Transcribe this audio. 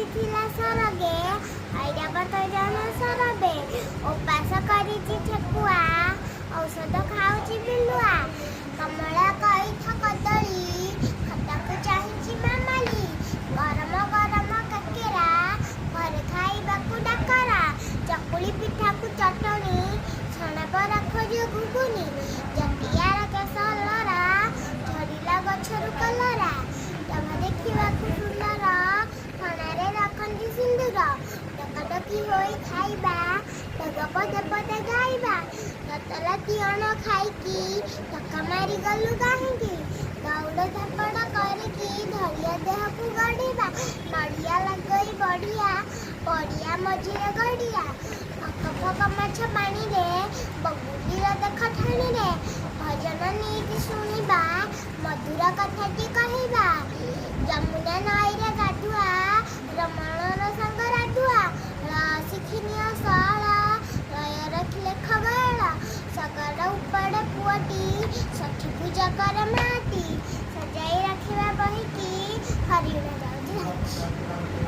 କରିଥିଲା ସରଗେ ଐରାବତ ଜନ ସରବେ ଉପାସ କରିଛି ଠେକୁଆ ଔଷଧ ଖାଉଛି ବିଲୁଆ କମଳା କଇଥ କଦଳୀ ଖଟାକୁ ଚାହିଁଛି ମାମାଲି ଗରମ ଗରମ କାକେରା ଘରେ ଖାଇବାକୁ ଡାକରା ଚକୁଳି ପିଠାକୁ ଚଟଣି ଛଣା ବରା ଖୋଜୁ ଘୁଗୁନି ଜଟିଆର କେଶ ଅଲରା ଝଡ଼ିଲା ଗଛରୁ କଲରା ତମେ ଦେଖିବାକୁ ସୁନ୍ଦର ଥଣାରେ ରଖନ୍ତି ସିନ୍ଦୁର ଡକାଡକି ହୋଇ ଖାଇବା ଢଗ ପଦେ ପଦେ ଗାଇବା ତତଲା ତିଅଣ ଖାଇକି ଟକା ମାରି ଗଲୁ କାହିଁକି ଦୌଡ଼ ଧାପଡ଼ କରିକି ଧଳିଆ ଦେହକୁ ଗଡ଼ିବା ନଡ଼ିଆ ଲଗେଇ ବଢ଼ିଆ ପଡ଼ିଆ ମଝିରେ ଗଡ଼ିଆ ପକ ପକ ମାଛ ପାଣିରେ ବଗୁଲିର ଦେଖ ଠାଣିରେ ଭଜନ ନୀତି ଶୁଣିବା ମଧୁର କଥାଟି କହିବା ଯମୁନା ନଈରେ ଗାଧୁଆ ରମଣର ସାଙ୍ଗ ରାଧୁଆ ଶିଖିନିଅ ସଅଳ ଲୟ ରଖିଲେ ଖଗଳ ଶଗଡ଼ ଉପଡ଼େ ପୁଅଟି ସଖୀ ପୂଜା କରେ ମାଟି ସଜାଇ ରଖିବା ବହିକି ହରିଣ ଯାଉଛି